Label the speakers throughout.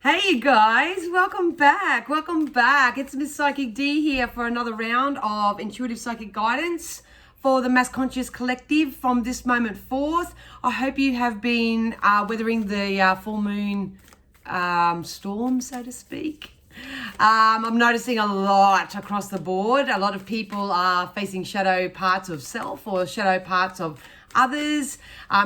Speaker 1: Hey you guys, welcome back. It's Miss Psychic D here for another round of intuitive psychic guidance for the Mass Conscious Collective from this moment forth. I hope you have been weathering the full moon storm, so to speak. I'm noticing a lot across the board. A lot of people are facing shadow parts of self or shadow parts of others,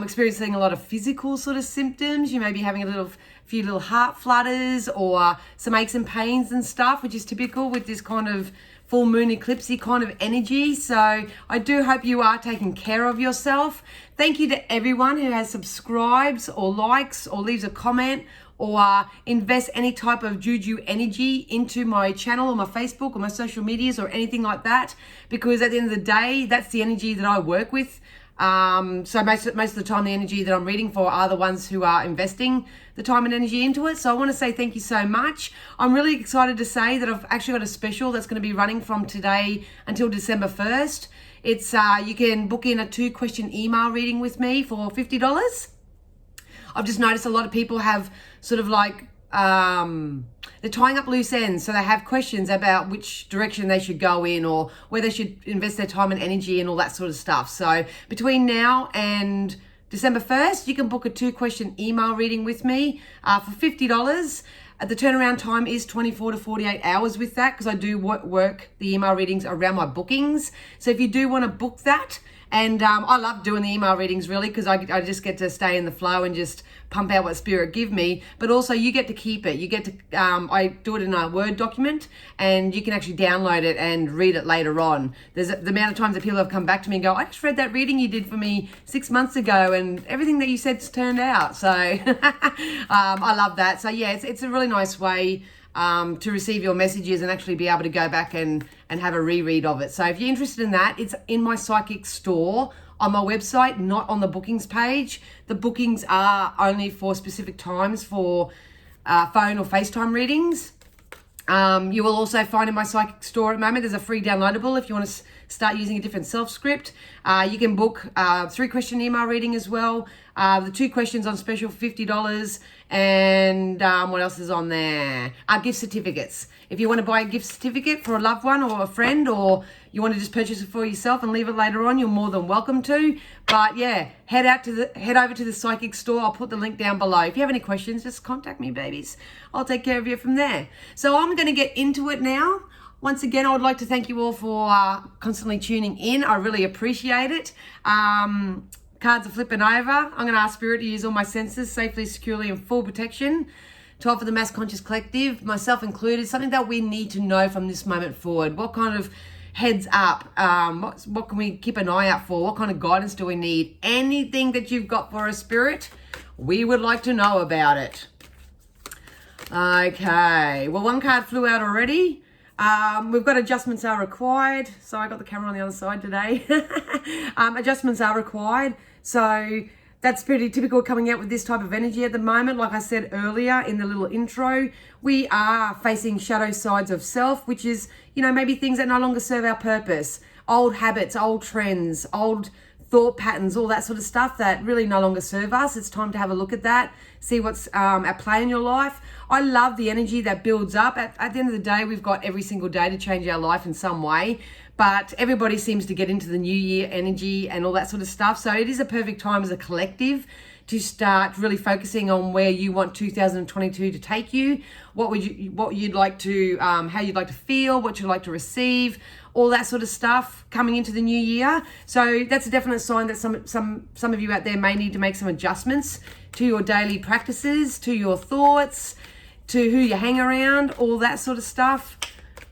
Speaker 1: experiencing a lot of physical sort of symptoms. You may be having a few little heart flutters or some aches and pains and stuff, which is typical with this kind of full moon eclipsey kind of energy. So I do hope you are taking care of yourself. Thank you to everyone who has subscribes or likes or leaves a comment or invest any type of juju energy into my channel or my Facebook or my social medias or anything like that, because at the end of the day, that's the energy that I work with. So most of the time, the energy that I'm reading for are the ones who are investing the time and energy into it. So I want to say thank you so much. I'm really excited to say that I've actually got a special that's going to be running from today until December 1st. It's you can book in a 2-question email reading with me for $50. I've just noticed a lot of people have sort of like they're tying up loose ends, so they have questions about which direction they should go in or where they should invest their time and energy and all that sort of stuff. So between now and December 1st, you can book a 2-question email reading with me for $50. The turnaround time is 24 to 48 hours with that, because I do work the email readings around my bookings. So if you do want to book that, and I love doing the email readings really, because I just get to stay in the flow and just pump out what spirit give me, but also you get to keep it. You get to, I do it in a Word document, and you can actually download it and read it later on. There's the amount of times that people have come back to me and go, I just read that reading you did for me 6 months ago and everything that you said's turned out. So I love that. So yeah, it's a really nice way to receive your messages and actually be able to go back and have a reread of it. So if you're interested in that, it's in my psychic store on my website, not on the bookings page. The bookings are only for specific times for phone or FaceTime readings. You will also find in my psychic store at the moment, there's a free downloadable if you want to start using a different self-script. You can book a 3-question email reading as well. The 2 questions on special for $50. And what else is on there? Gift certificates. If you want to buy a gift certificate for a loved one or a friend, or you want to just purchase it for yourself and leave it later on, you're more than welcome to. But yeah, head over to the psychic store. I'll put the link down below. If you have any questions, just contact me, babies. I'll take care of you from there. So I'm going to get into it now. Once again, I would like to thank you all for constantly tuning in. I really appreciate it. Cards are flipping over. I'm going to ask Spirit to use all my senses safely, securely, and full protection to offer the Mass Conscious Collective, myself included, something that we need to know from this moment forward. What kind of heads up? What can we keep an eye out for? What kind of guidance do we need? Anything that you've got for us, Spirit, we would like to know about it. Okay. Well, one card flew out already. We've got adjustments are required. So I got the camera on the other side today. Adjustments are required. So that's pretty typical coming out with this type of energy at the moment. Like I said earlier in the little intro, we are facing shadow sides of self, which is, maybe things that no longer serve our purpose. Old habits, old trends, old thought patterns, all that sort of stuff that really no longer serve us. It's time to have a look at that, see what's at play in your life. I love the energy that builds up. At the end of the day, we've got every single day to change our life in some way, but everybody seems to get into the new year energy and all that sort of stuff. So it is a perfect time as a collective to start really focusing on where you want 2022 to take you, what you'd like to, how you'd like to feel, what you'd like to receive, all that sort of stuff coming into the new year. So that's a definite sign that some of you out there may need to make some adjustments to your daily practices, to your thoughts, to who you hang around, all that sort of stuff.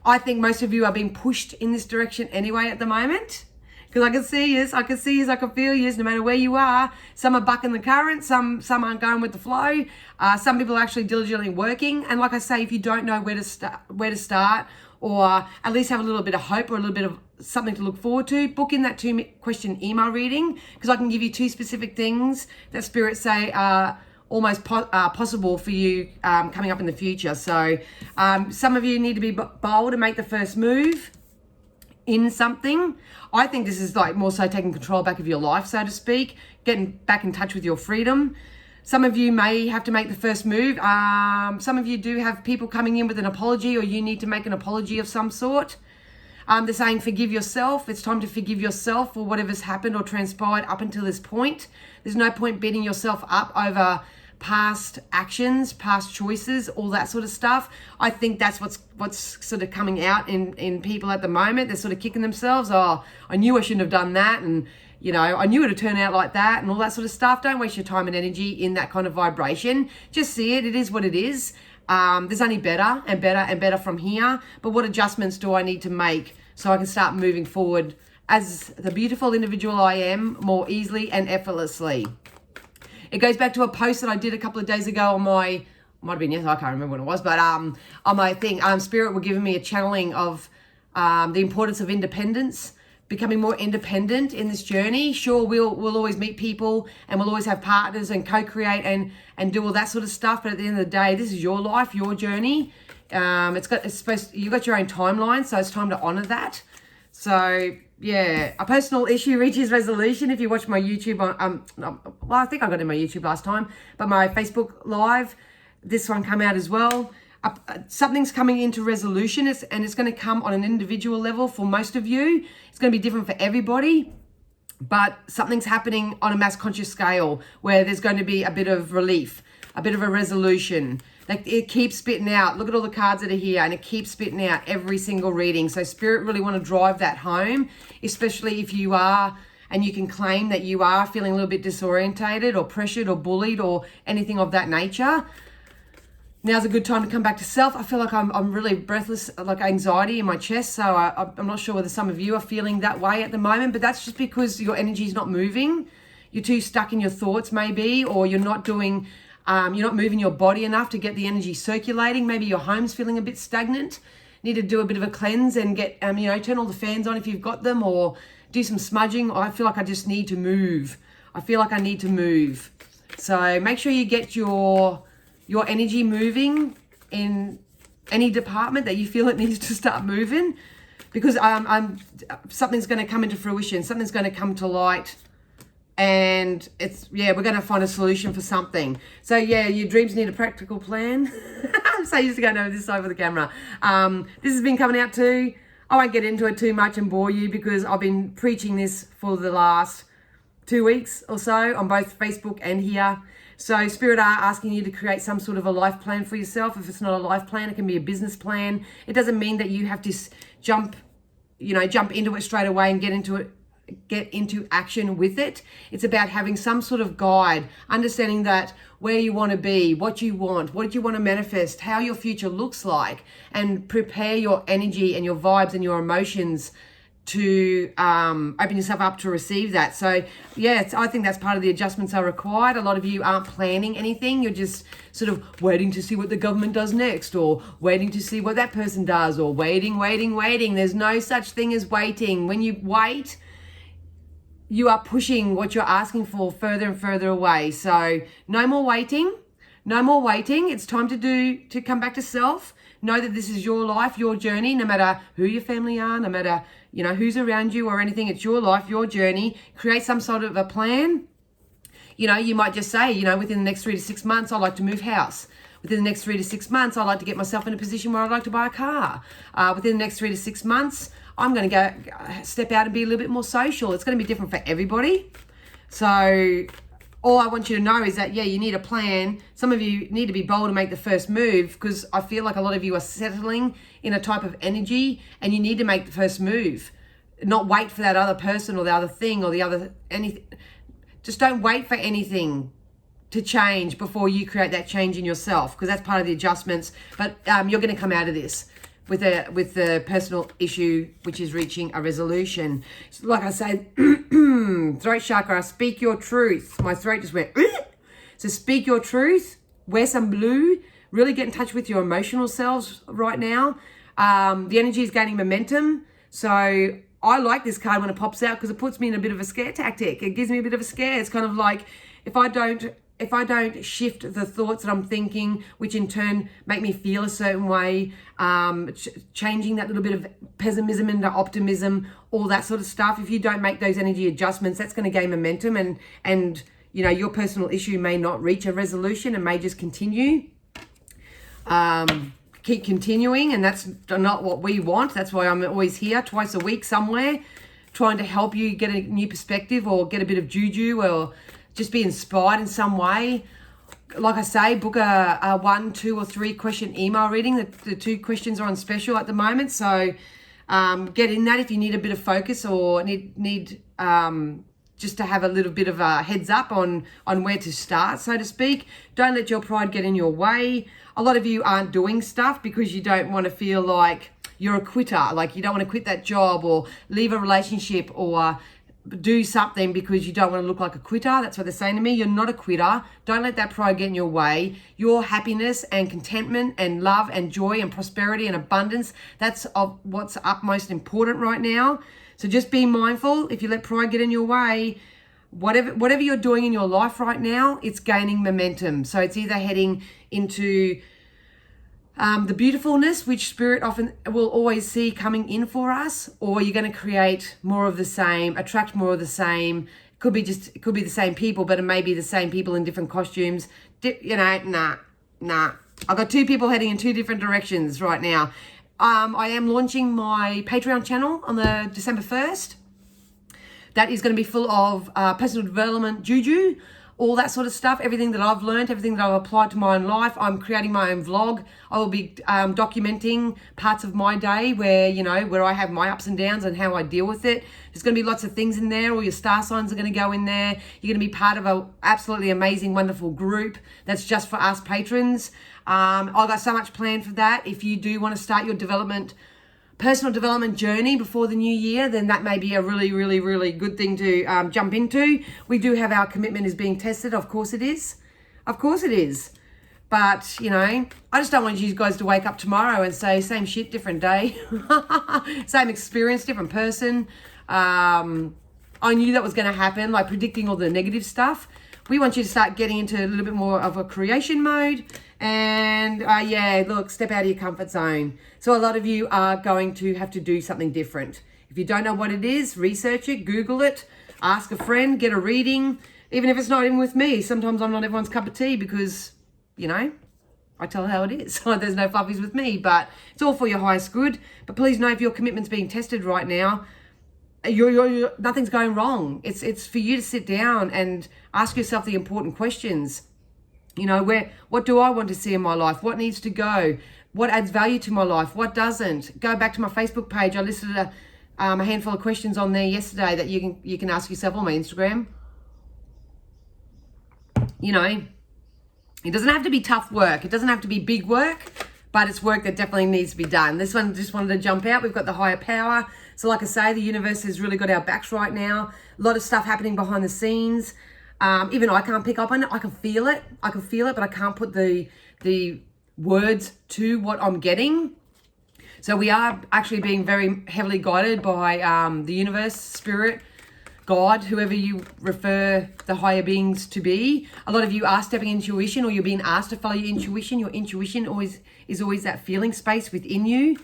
Speaker 1: I think most of you are being pushed in this direction anyway at the moment. Because I can see yous, I can feel yous, no matter where you are. Some are bucking the current, some aren't going with the flow. Some people are actually diligently working. And like I say, if you don't know where to start, or at least have a little bit of hope or a little bit of something to look forward to, book in that 2-question email reading, because I can give you 2 specific things that spirits say are almost possible for you coming up in the future. So some of you need to be bold and make the first move in something. I think this is like more so taking control back of your life, so to speak, getting back in touch with your freedom. Some of you may have to make the first move. Some of you do have people coming in with an apology, or you need to make an apology of some sort. They're saying forgive yourself. It's time to forgive yourself for whatever's happened or transpired up until this point. There's no point beating yourself up over past actions, past choices, all that sort of stuff. I think that's what's sort of coming out in people at the moment. They're sort of kicking themselves. Oh, I knew I shouldn't have done that, and I knew it would turn out like that, and all that sort of stuff. Don't waste your time and energy in that kind of vibration. Just see it. It is what it is. There's only better and better and better from here. But what adjustments do I need to make so I can start moving forward as the beautiful individual I am more easily and effortlessly? It goes back to a post that I did a couple of days ago on my, might have been, yes, I can't remember when it was, but on my thing, Spirit were giving me a channeling of the importance of independence, becoming more independent in this journey. Sure, we'll always meet people and we'll always have partners and co-create and do all that sort of stuff. But at the end of the day, this is your life, your you've got your own timeline, so it's time to honor that. So yeah, a personal issue reaches resolution. If you watch my YouTube well, I think I got it in my YouTube last time, but my Facebook Live, this one come out as well. Something's coming into resolution, and it's going to come on an individual level for most of you. It's going to be different for everybody, but something's happening on a mass conscious scale where there's going to be a bit of relief, a bit of a resolution. Like, it keeps spitting out. Look at all the cards that are here, and it keeps spitting out every single reading. So Spirit really want to drive that home, especially if you are, and you can claim that you are feeling a little bit disorientated or pressured or bullied or anything of that nature. Now's a good time to come back to self. I feel like I'm really breathless, like anxiety in my chest. So I'm not sure whether some of you are feeling that way at the moment, but that's just because your energy is not moving. You're too stuck in your thoughts maybe, or you're not doing, you're not moving your body enough to get the energy circulating. Maybe your home's feeling a bit stagnant. Need to do a bit of a cleanse and get, turn all the fans on if you've got them, or do some smudging. I feel like I just need to move. I feel like I need to move. So make sure you get your energy moving in any department that you feel it needs to start moving, because something's going to come into fruition. Something's going to come to light. And we're going to find a solution for something. So yeah, your dreams need a practical plan. I'm so used to going over this over the camera. This has been coming out too. I won't get into it too much and bore you, because I've been preaching this for the last 2 weeks or so on both Facebook and here. So Spirit are asking you to create some sort of a life plan for yourself. If it's not a life plan, it can be a business plan. It doesn't mean that you have to jump into it straight away and get into action with it. It's about having some sort of guide, understanding that where you want to be, what you want to manifest, how your future looks like, and prepare your energy and your vibes and your emotions to open yourself up to receive that. So yeah, I think that's part of the adjustments are required. A lot of you aren't planning anything. You're just sort of waiting to see what the government does next, or waiting to see what that person does, or waiting. There's no such thing as waiting. When you wait, you are pushing what you're asking for further and further away. So no more waiting. It's time to come back to self. Know that this is your life, your journey, no matter who your family are, no matter, who's around you or anything. It's your life, your journey. Create some sort of a plan. You might just say, within the next 3 to 6 months, I'd like to move house. Within the next 3 to 6 months, I'd like to get myself in a position where I'd like to buy a car. Within the next 3 to 6 months, I'm going to go step out and be a little bit more social. It's going to be different for everybody. So all I want you to know is that, you need a plan. Some of you need to be bold and make the first move, because I feel like a lot of you are settling in a type of energy, and you need to make the first move. Not wait for that other person or the other thing or the other anything. Just don't wait for anything to change before you create that change in yourself, because that's part of the adjustments. But you're going to come out of this with the personal issue, which is reaching a resolution. So like I said, throat chakra, speak your truth. My throat just went, so speak your truth, wear some blue, really get in touch with your emotional selves right now. The energy is gaining momentum. So I like this card when it pops out, because it puts me in a bit of a scare tactic. It gives me a bit of a scare. It's kind of like, if I don't shift the thoughts that I'm thinking, which in turn make me feel a certain way, changing that little bit of pessimism into optimism, all that sort of stuff. If you don't make those energy adjustments, that's going to gain momentum, and your personal issue may not reach a resolution and may just continue. Keep continuing, and that's not what we want. That's why I'm always here twice a week somewhere, trying to help you get a new perspective or get a bit of juju or just be inspired in some way. Like I say, book a 1, 2, or 3 question email reading. The 2 questions are on special at the moment, so get in that if you need a bit of focus or need just to have a little bit of a heads up on where to start, so to speak. Don't let your pride get in your way. A lot of you aren't doing stuff because you don't want to feel like you're a quitter, like you don't want to quit that job or leave a relationship or do something because you don't want to look like a quitter. That's what they're saying to me. You're not a quitter. Don't let that pride get in your way. Your happiness and contentment and love and joy and prosperity and abundance, that's of what's utmost important right now. So just be mindful. If you let pride get in your way, whatever you're doing in your life right now, it's gaining momentum. So it's either heading into the beautifulness, which Spirit often will always see coming in for us, or you're going to create more of the same, attract more of the same. It could be the same people, but it may be the same people in different costumes. Nah. I've got 2 people heading in 2 different directions right now. I am launching my Patreon channel on the December 1st. That is going to be full of personal development juju, all that sort of stuff, everything that I've learned, everything that I've applied to my own life. I'm creating my own vlog. I will be documenting parts of my day where I have my ups and downs and how I deal with it. There's going to be lots of things in there. All your star signs are going to go in there. You're going to be part of an absolutely amazing, wonderful group that's just for us patrons. I've got so much planned for that. If you do want to start your personal development journey before the new year, then that may be a really, really, really good thing to jump into. We do have our commitment is being tested. Of course it is. Of course it is. But, I just don't want you guys to wake up tomorrow and say, same shit, different day. Same experience, different person. I knew that was going to happen, like predicting all the negative stuff. We want you to start getting into a little bit more of a creation mode and step out of your comfort zone. So a lot of you are going to have to do something different. If you don't know what it is, research it, Google it, ask a friend, get a reading. Even if it's not even with me, sometimes I'm not everyone's cup of tea because, I tell how it is. There's no fluffies with me, but it's all for your highest good. But please know if your commitment's being tested right now, nothing's going wrong. It's for you to sit down and ask yourself the important questions. What do I want to see in my life? What needs to go? What adds value to my life? What doesn't? Go back to my Facebook page. I listed a handful of questions on there yesterday that you can ask yourself on my Instagram. It doesn't have to be tough work. It doesn't have to be big work, but it's work that definitely needs to be done. This one just wanted to jump out. We've got the higher power. So like I say, the universe has really got our backs right now. A lot of stuff happening behind the scenes. Even I can't pick up on it. I can feel it, but I can't put the words to what I'm getting. So we are actually being very heavily guided by the universe, spirit, God, whoever you refer the higher beings to be. A lot of you are stepping into intuition, or you're being asked to follow your intuition. Your intuition is always that feeling space within you.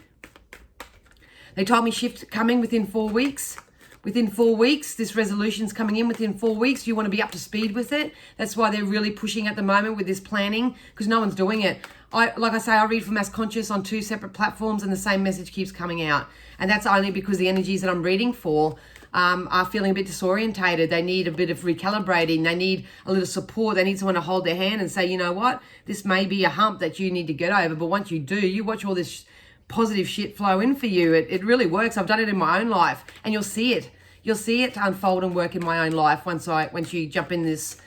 Speaker 1: They told me shift coming within 4 weeks. Within 4 weeks, this resolution's coming in within 4 weeks. You want to be up to speed with it. That's why they're really pushing at the moment with this planning, because no one's doing it. Like I say, I read for Mass Conscious on 2 separate platforms and the same message keeps coming out. And that's only because the energies that I'm reading for are feeling a bit disorientated. They need a bit of recalibrating. They need a little support. They need someone to hold their hand and say, you know what, this may be a hump that you need to get over. But once you do, you watch all this positive shit flow in for you. It really works. I've done it in my own life, and you'll see it. You'll see it unfold and work in my own life once you jump in this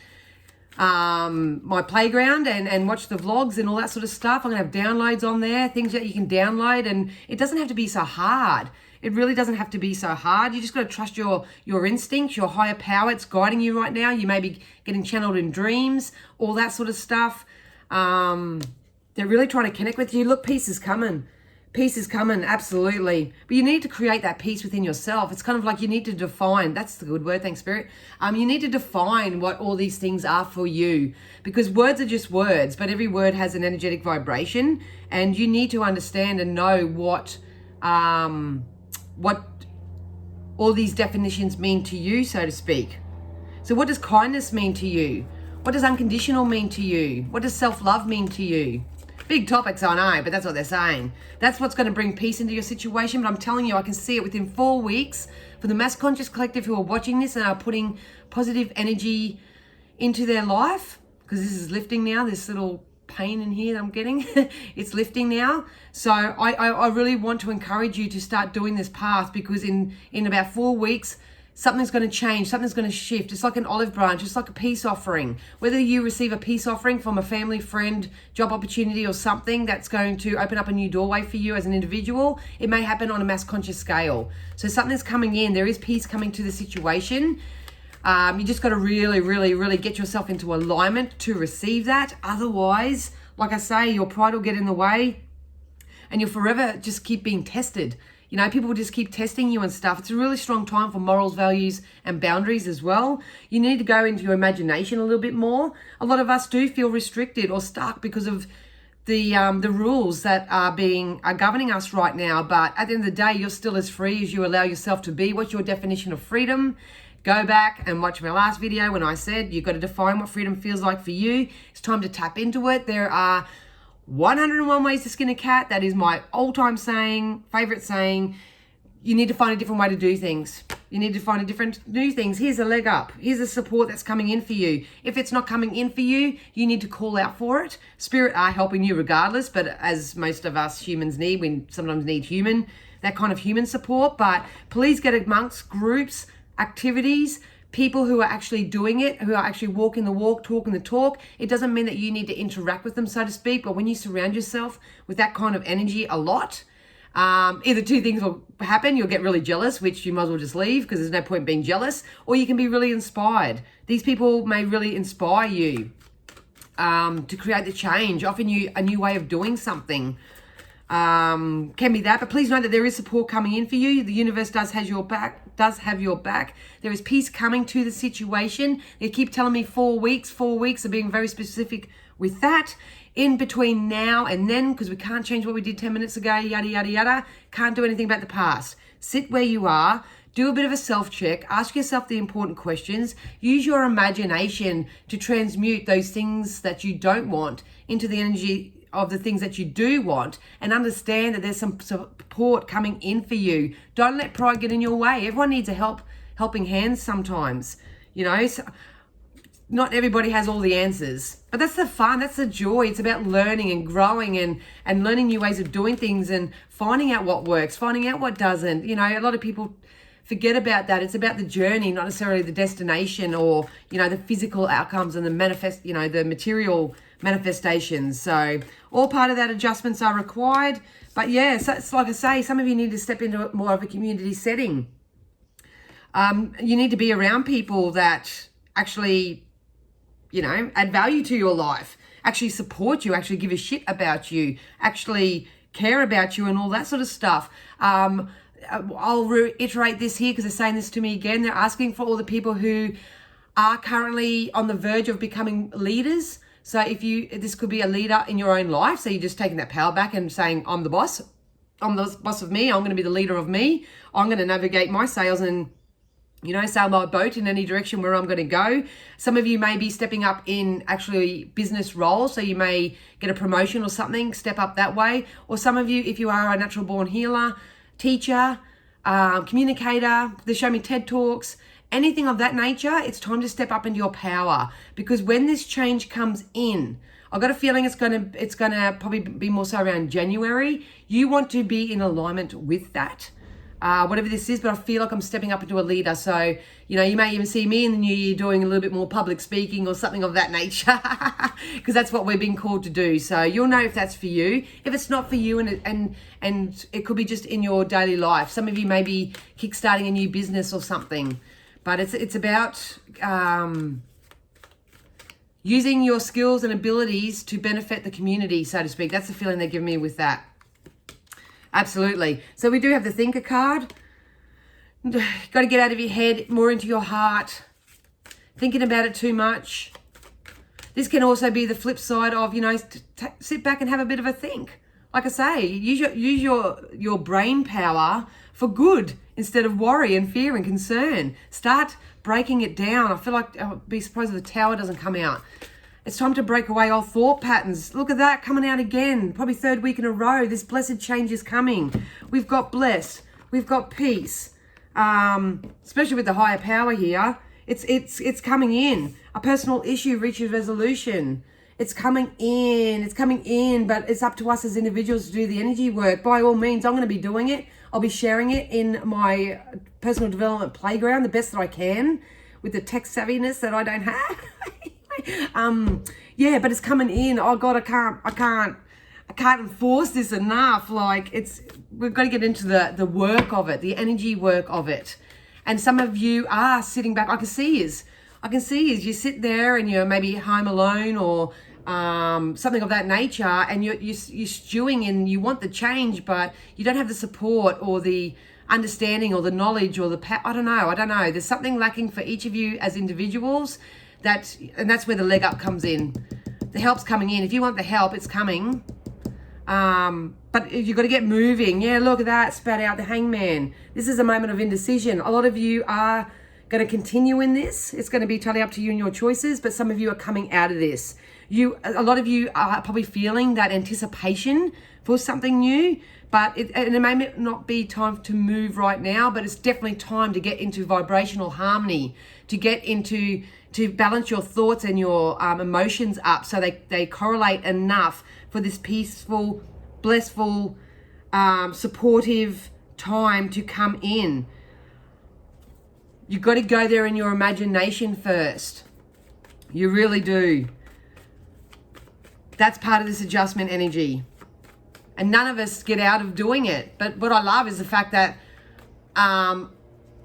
Speaker 1: my playground and watch the vlogs and all that sort of stuff. I'm gonna have downloads on there, things that you can download, and it doesn't have to be so hard. It really doesn't have to be so hard. You just got to trust your instincts, your higher power. It's guiding you right now. You may be getting channeled in dreams, all that sort of stuff. They're really trying to connect with you. Look, peace is coming. Peace is coming, absolutely. But you need to create that peace within yourself. It's kind of like you need to define, that's the good word, thanks Spirit. You need to define what all these things are for you, because words are just words, but every word has an energetic vibration, and you need to understand and know what all these definitions mean to you, so to speak. So what does kindness mean to you? What does unconditional mean to you? What does self-love mean to you? Big topics, I know, but that's what they're saying. That's what's going to bring peace into your situation. But I'm telling you, I can see it within 4 weeks for the Mass Conscious Collective who are watching this and are putting positive energy into their life, because this is lifting now, this little pain in here that I'm getting, it's lifting now. So I really want to encourage you to start doing this path, because in about 4 weeks, something's going to change, something's going to shift. It's like an olive branch, it's like a peace offering. Whether you receive a peace offering from a family, friend, job opportunity, or something that's going to open up a new doorway for you as an individual, it may happen on a mass conscious scale. So something's coming in, there is peace coming to the situation. You just got to really, really, really get yourself into alignment to receive that. Otherwise, like I say, your pride will get in the way and you'll forever just keep being tested. You know, people will just keep testing you and stuff. It's a really strong time for morals, values, and boundaries as well. You need to go into your imagination a little bit more. A lot of us do feel restricted or stuck because of the rules that are governing us right now. But at the end of the day, you're still as free as you allow yourself to be. What's your definition of freedom? Go back and watch my last video when I said you've got to define what freedom feels like for you. It's time to tap into it. There are 101 ways to skin a cat. That is my all-time saying, favorite saying. You need to find a different way to do things. You need to find a different new things. Here's a leg up. Here's a support that's coming in for you. If it's not coming in for you, you need to call out for it. Spirit are helping you regardless, but as most of us humans need, we sometimes need that kind of human support. But please get amongst groups, activities, people who are actually doing it, who are actually walking the walk, talking the talk. It doesn't mean that you need to interact with them, so to speak, but when you surround yourself with that kind of energy a lot, either two things will happen. You'll get really jealous, which you might as well just leave because there's no point being jealous, or you can be really inspired. These people may really inspire you to create the change, offering you a new way of doing something. Can be that, but please know that there is support coming in for you. The universe does have your back. There is peace coming to the situation. They keep telling me 4 weeks. 4 weeks, are being very specific with that. In between now and then, because we can't change what we did 10 minutes ago, yada, yada, yada. Can't do anything about the past. Sit where you are. Do a bit of a self-check. Ask yourself the important questions. Use your imagination to transmute those things that you don't want into the energy of the things that you do want, and understand that there's some support coming in for you. Don't let pride get in your way. Everyone needs a helping hand sometimes. You know, so not everybody has all the answers, but that's the fun, that's the joy. It's about learning and growing and learning new ways of doing things and finding out what works, finding out what doesn't. You know, a lot of people forget about that. It's about the journey, not necessarily the destination or, you know, the physical outcomes and the the material manifestations. So all part of that adjustments are required. But yeah, so it's like I say, some of you need to step into more of a community setting. You need to be around people that actually, you know, add value to your life, actually support you, actually give a shit about you, actually care about you and all that sort of stuff. I'll reiterate this here because they're saying this to me again. They're asking for all the people who are currently on the verge of becoming leaders. So this could be a leader in your own life. So you're just taking that power back and saying, I'm the boss. I'm the boss of me. I'm going to be the leader of me. I'm going to navigate my sails and, you know, sail my boat in any direction where I'm going to go. Some of you may be stepping up in actually business roles. So you may get a promotion or something, step up that way. Or some of you, if you are a natural born healer, teacher, communicator, they show me TED Talks, anything of that nature, it's time to step up into your power. Because when this change comes in, I've got a feeling it's gonna probably be more so around January. You want to be in alignment with that. Whatever this is, but I feel like I'm stepping up into a leader. So, you know, you may even see me in the new year doing a little bit more public speaking or something of that nature, because that's what we're being called to do. So you'll know if that's for you. If it's not for you, and it could be just in your daily life. Some of you may be kickstarting a new business or something, but it's about using your skills and abilities to benefit the community, so to speak. That's the feeling they're giving me with that. Absolutely. So we do have the thinker card. Got to get out of your head, more into your heart. Thinking about it too much. This can also be the flip side of, you know, sit back and have a bit of a think. Like I say, use your brain power for good instead of worry and fear and concern. Start breaking it down. I feel like I'll be surprised if the tower doesn't come out. It's time to break away old thought patterns. Look at that coming out again. Probably third week in a row. This blessed change is coming. We've got blessed. We've got peace. Especially with the higher power here. It's coming in. A personal issue reaches resolution. It's coming in, but it's up to us as individuals to do the energy work. By all means, I'm going to be doing it. I'll be sharing it in my personal development playground the best that I can with the tech savviness that I don't have. Yeah, but it's coming in. Oh God, I can't enforce this enough. Like we've got to get into the work of it, the energy work of it. And some of you are sitting back. I can see you sit there and you're maybe home alone or something of that nature, and you're stewing and you want the change, but you don't have the support or the understanding or the knowledge or I don't know. There's something lacking for each of you as individuals. And that's where the leg up comes in. The help's coming in. If you want the help, it's coming. But you've got to get moving. Yeah, look at that. Spat out the Hangman. This is a moment of indecision. A lot of you are going to continue in this. It's going to be totally up to you and your choices, but some of you are coming out of this. A lot of you are probably feeling that anticipation for something new, but it may not be time to move right now, but it's definitely time to get into vibrational harmony, to balance your thoughts and your emotions up so they correlate enough for this peaceful, blissful, supportive time to come in. You've got to go there in your imagination first. You really do. That's part of this adjustment energy. And none of us get out of doing it. But what I love is the fact that I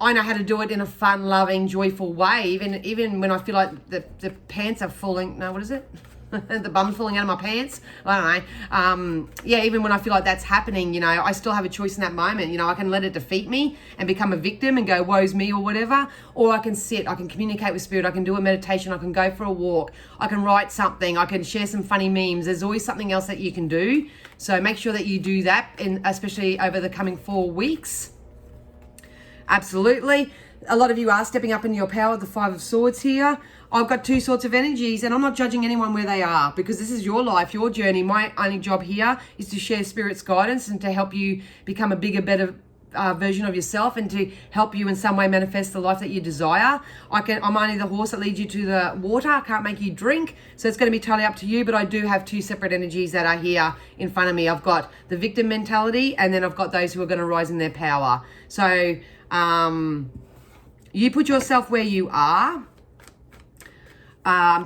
Speaker 1: know how to do it in a fun, loving, joyful way. Even when I feel like the pants are falling. No, what is it? The bum's falling out of my pants. I don't know. Yeah, even when I feel like that's happening, I still have a choice in that moment. I can let it defeat me and become a victim and go, woe's me or whatever. Or I can sit, I can communicate with spirit, I can do a meditation, I can go for a walk, I can write something, I can share some funny memes. There's always something else that you can do. So make sure that you do that, especially over the coming 4 weeks. Absolutely. A lot of you are stepping up in your power, the 5 of Swords here. I've got 2 sorts of energies, and I'm not judging anyone where they are because this is your life, your journey. My only job here is to share Spirit's guidance and to help you become a bigger, better version of yourself and to help you in some way manifest the life that you desire. I'm only the horse that leads you to the water. I can't make you drink, so it's going to be totally up to you, but I do have 2 separate energies that are here in front of me. I've got the victim mentality, and then I've got those who are going to rise in their power. So you put yourself where you are.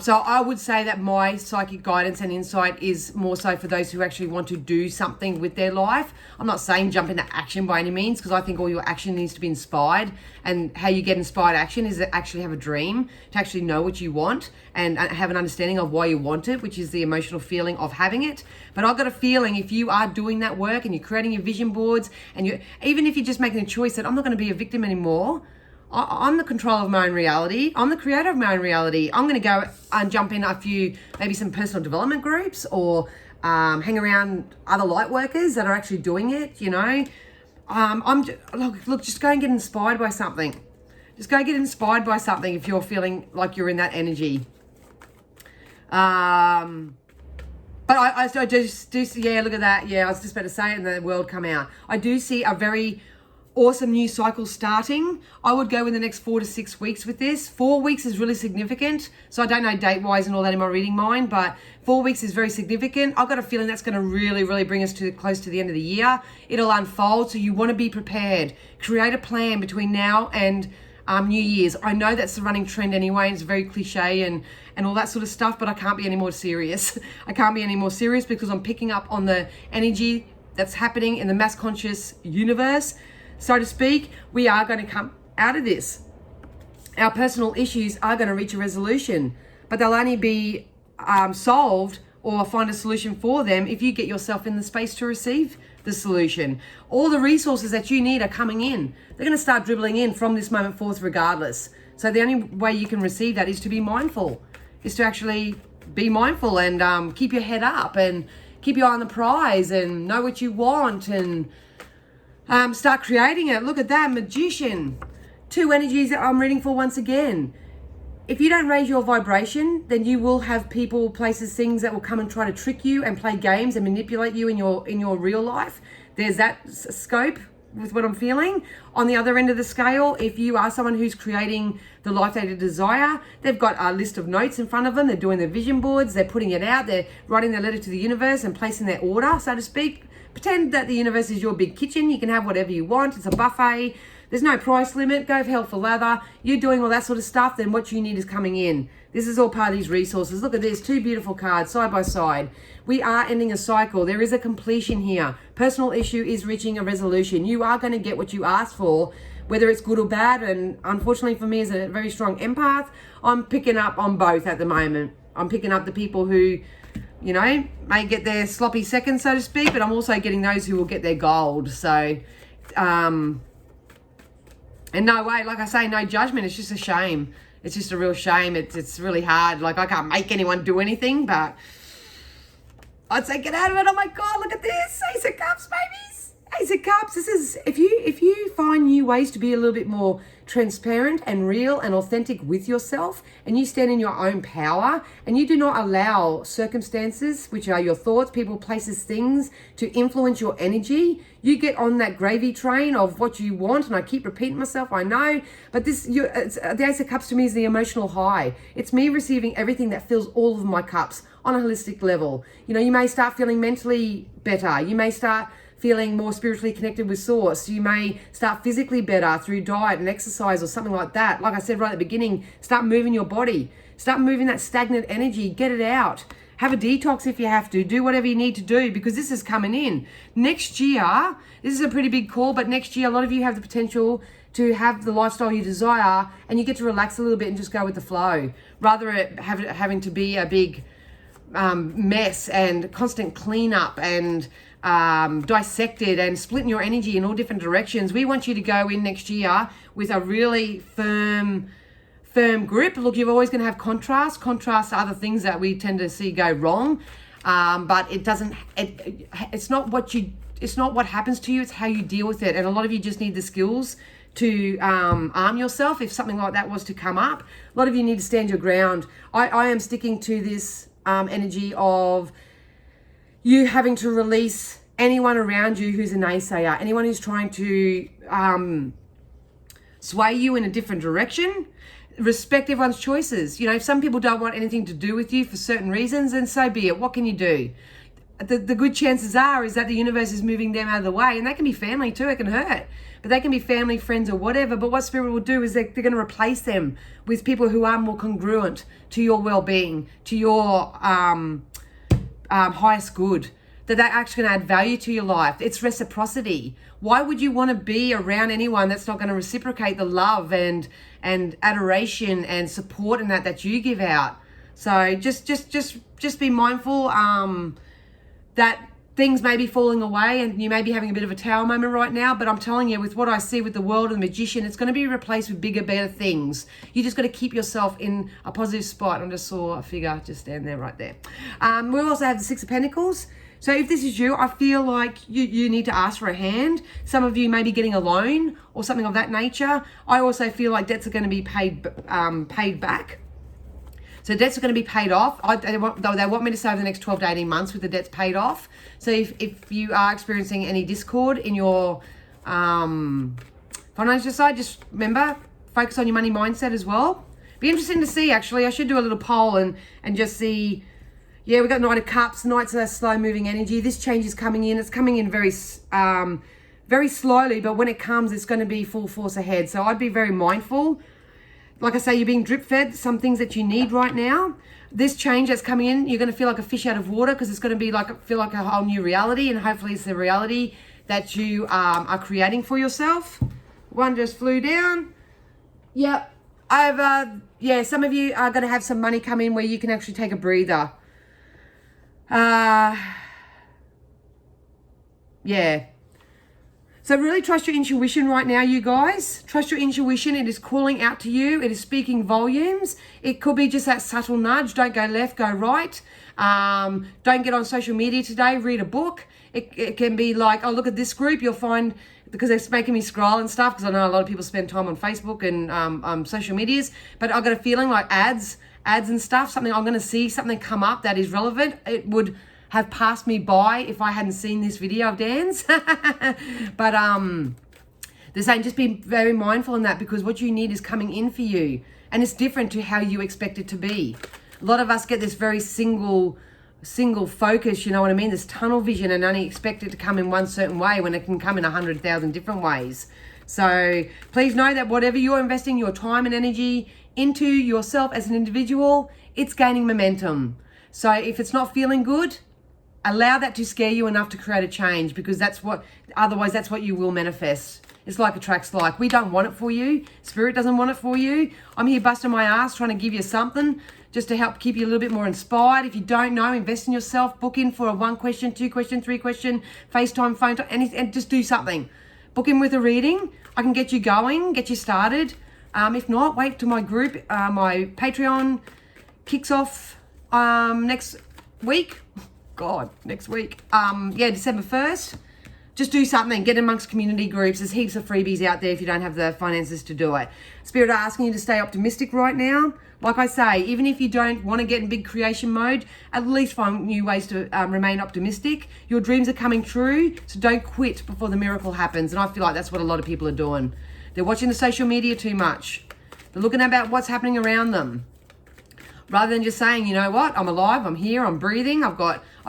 Speaker 1: So I would say that my psychic guidance and insight is more so for those who actually want to do something with their life. I'm not saying jump into action by any means, because I think all your action needs to be inspired, and how you get inspired action is to actually have a dream, to actually know what you want and have an understanding of why you want it, which is the emotional feeling of having it. But I've got a feeling if you are doing that work and you're creating your vision boards, and even if you're just making a choice that I'm not going to be a victim anymore, I'm the control of my own reality. I'm the creator of my own reality. I'm going to go and jump in a few, maybe some personal development groups, or hang around other light workers that are actually doing it, Look, just go and get inspired by something. Just go get inspired by something if you're feeling like you're in that energy. But I just do see, yeah, look at that. Yeah, I was just about to say it and the world come out. I do see a very awesome new cycle starting. I would go in the next 4 to 6 weeks with this. 4 weeks is really significant. So I don't know date wise and all that in my reading mind, but 4 weeks is very significant. I've got a feeling that's going to really, really bring us to close to the end of the year. It'll unfold. So you want to be prepared. Create a plan between now and New Year's. I know that's the running trend anyway, and it's very cliche and all that sort of stuff, but I can't be any more serious. I can't be any more serious because I'm picking up on the energy that's happening in the mass conscious universe, so to speak. We are going to come out of this. Our personal issues are going to reach a resolution, but they'll only be solved or find a solution for them if you get yourself in the space to receive the solution. All the resources that you need are coming in. They're going to start dribbling in from this moment forth regardless. So the only way you can receive that is to be mindful, is to actually be mindful and keep your head up and keep your eye on the prize and know what you want and start creating it. Look at that, Magician. Two energies that I'm reading for once again. If you don't raise your vibration, then you will have people, places, things that will come and try to trick you and play games and manipulate you in your real life. There's that scope with what I'm feeling. On the other end of the scale, if you are someone who's creating the life they desire, they've got a list of notes in front of them, they're doing their vision boards, they're putting it out, they're writing their letter to the universe and placing their order, so to speak. Pretend that the universe is your big kitchen. You can have whatever you want. It's a buffet. There's no price limit. Go for hell for leather. You're doing all that sort of stuff, then what you need is coming in. This is all part of these resources. Look at this, two beautiful cards side by side. We are ending a cycle. There is a completion here. Personal issue is reaching a resolution. You are going to get what you asked for, whether it's good or bad. And unfortunately for me, as a very strong empath, I'm picking up on both at the moment. I'm picking up the people who, you know, may get their sloppy seconds, so to speak, but I'm also getting those who will get their gold. So, and no way, like I say, no judgment. It's just a shame. It's just a real shame. It's really hard. Like, I can't make anyone do anything, but I'd say get out of it. Oh my God, look at this. Ace of Cups, babies. Ace of Cups. This is, if you find new ways to be a little bit more transparent and real and authentic with yourself, and you stand in your own power, and you do not allow circumstances, which are your thoughts, people, places, things, to influence your energy, you get on that gravy train of what you want. And I keep repeating myself, I know, but the Ace of Cups to me is the emotional high. It's me receiving everything that fills all of my cups on a holistic level. You know, you may start feeling mentally better. You may start feeling more spiritually connected with source. You may start physically better through diet and exercise or something like that. Like I said right at the beginning, start moving your body. Start moving that stagnant energy. Get it out. Have a detox if you have to. Do whatever you need to do, because this is coming in. Next year, this is a pretty big call, but next year a lot of you have the potential to have the lifestyle you desire, and you get to relax a little bit and just go with the flow, rather than having to be a big mess and constant cleanup and dissected and splitting your energy in all different directions. We want you to go in next year with a really firm grip. Look, you're always going to have contrast. Contrasts are the things that we tend to see go wrong, but it's not what happens to you, it's how you deal with it. And a lot of you just need the skills to arm yourself if something like that was to come up. A lot of you need to stand your ground. I am sticking to this energy of you having to release anyone around you who's a naysayer, anyone who's trying to sway you in a different direction. Respect everyone's choices. You know, if some people don't want anything to do with you for certain reasons, then so be it. What can you do? The good chances are is that the universe is moving them out of the way, and they can be family too. It can hurt, but they can be family, friends, or whatever. But what Spirit will do is they're going to replace them with people who are more congruent to your well-being, to your highest good, that they're actually going to add value to your life. It's reciprocity. Why would you want to be around anyone that's not going to reciprocate the love and adoration and support and that you give out? So just be mindful that things may be falling away and you may be having a bit of a tower moment right now, but I'm telling you, with what I see with the world and the magician, it's going to be replaced with bigger, better things. You just got to keep yourself in a positive spot. I just saw a figure just stand there right there. We also have the Six of Pentacles. So if this is you, I feel like you need to ask for a hand. Some of you may be getting a loan or something of that nature. I also feel like debts are going to be paid back. So debts are going to be paid off. They want me to say over the next 12 to 18 months with the debts paid off. So if you are experiencing any discord in your financial side, just remember, focus on your money mindset as well. Be interesting to see, actually. I should do a little poll and just see. Yeah, we've got Knight of Cups. Knight's a slow-moving energy. This change is coming in. It's coming in very slowly, but when it comes, it's going to be full force ahead. So I'd be very mindful. Like I say, you're being drip-fed some things that you need right now. This change that's coming in, you're going to feel like a fish out of water, because it's going to be feel like a whole new reality, and hopefully it's the reality that you are creating for yourself. One just flew down. Yep. Some of you are going to have some money come in where you can actually take a breather. Yeah. So really trust your intuition right now, you guys. Trust your intuition. It is calling out to you. It is speaking volumes. It could be just that subtle nudge. Don't go left, go right. Don't get on social media today. Read a book. It can be like, oh, look at this group. You'll find because it's making me scroll and stuff, because I know a lot of people spend time on Facebook and social medias, but I've got a feeling like ads and stuff, something I'm going to see something come up that is relevant. It would have passed me by if I hadn't seen this video of Dan's. But they're saying just be very mindful in that, because what you need is coming in for you, and it's different to how you expect it to be. A lot of us get this very single focus, you know what I mean? This tunnel vision, and only expect it to come in one certain way when it can come in 100,000 different ways. So please know that whatever you're investing your time and energy into yourself as an individual, it's gaining momentum. So if it's not feeling good, allow that to scare you enough to create a change, because otherwise that's what you will manifest. It's like attracts like. We don't want it for you. Spirit doesn't want it for you. I'm here busting my ass trying to give you something just to help keep you a little bit more inspired. If you don't know, invest in yourself. Book in for a 1 question, 2 question, 3 question, FaceTime, phone time, and just do something. Book in with a reading. I can get you going, get you started. If not, wait till my group, my Patreon kicks off next week. God, next week. December 1st. Just do something. Get amongst community groups. There's heaps of freebies out there if you don't have the finances to do it. Spirit are asking you to stay optimistic right now. Like I say, even if you don't want to get in big creation mode, at least find new ways to remain optimistic. Your dreams are coming true, so don't quit before the miracle happens. And I feel like that's what a lot of people are doing. They're watching the social media too much. They're looking about what's happening around them, rather than just saying, you know what, I'm alive, I'm here, I'm breathing, I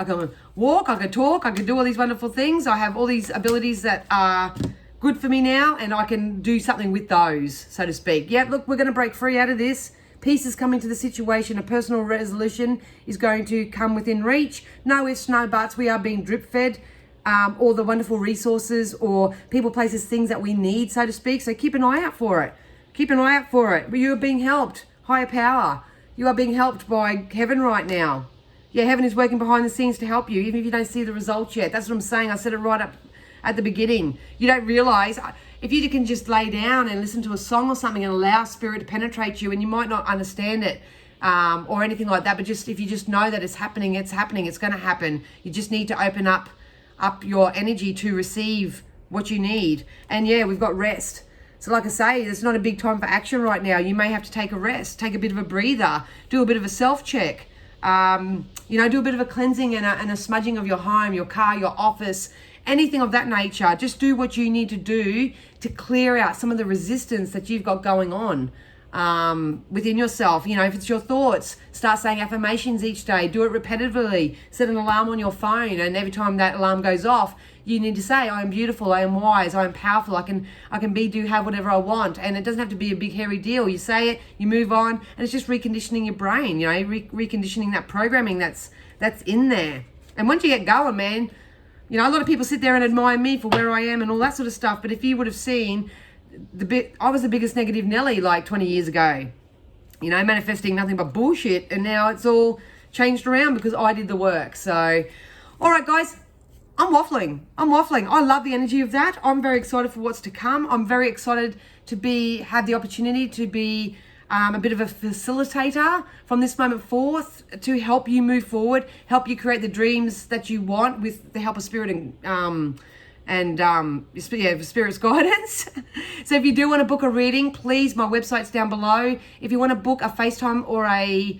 Speaker 1: can walk, I can talk, I can do all these wonderful things. I have all these abilities that are good for me now, and I can do something with those, so to speak. Yeah, look, we're going to break free out of this. Peace is coming to the situation. A personal resolution is going to come within reach. No ifs, no buts. We are being drip fed all the wonderful resources or people, places, things that we need, so to speak. So keep an eye out for it. Keep an eye out for it. You are being helped. Higher power. You are being helped by heaven right now. Yeah, heaven is working behind the scenes to help you, even if you don't see the results yet. That's what I'm saying. I said it right up at the beginning. You don't realize, if you can just lay down and listen to a song or something and allow spirit to penetrate you, and you might not understand it or anything like that, but just if you just know that it's happening, it's going to happen. You just need to open up your energy to receive what you need. And yeah, we've got rest. So like I say, it's not a big time for action right now. You may have to take a rest, take a bit of a breather, do a bit of a self-check, do a bit of a cleansing and a smudging of your home, your car, your office, anything of that nature. Just do what you need to do to clear out some of the resistance that you've got going on within yourself. You know, if it's your thoughts, start saying affirmations each day. Do it repetitively. Set an alarm on your phone, and every time that alarm goes off, you need to say, I am beautiful, I am wise, I am powerful, I can have whatever I want. And it doesn't have to be a big hairy deal. You say it, you move on, and it's just reconditioning your brain, reconditioning that programming that's in there. And once you get going, man, a lot of people sit there and admire me for where I am and all that sort of stuff. But if you would have seen I was the biggest negative Nelly like 20 years ago, manifesting nothing but bullshit. And now it's all changed around because I did the work. So, all right, guys, I'm waffling. I love the energy of that. I'm very excited for what's to come. I'm very excited to have the opportunity to be a bit of a facilitator from this moment forth to help you move forward, help you create the dreams that you want with the help of spirit and spirit's guidance. So if you do want to book a reading, please, my website's down below. If you want to book a FaceTime or a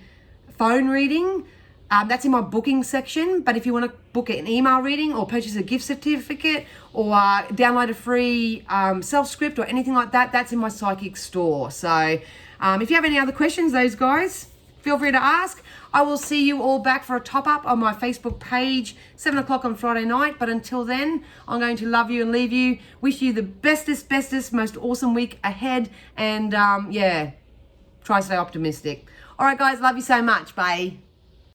Speaker 1: phone reading, that's in my booking section. But if you want to book an email reading or purchase a gift certificate or download a free self-script or anything like that, that's in my psychic store. So if you have any other questions, those guys, feel free to ask. I will see you all back for a top-up on my Facebook page, 7 o'clock on Friday night. But until then, I'm going to love you and leave you. Wish you the bestest, most awesome week ahead. And try to stay optimistic. All right, guys, love you so much. Bye.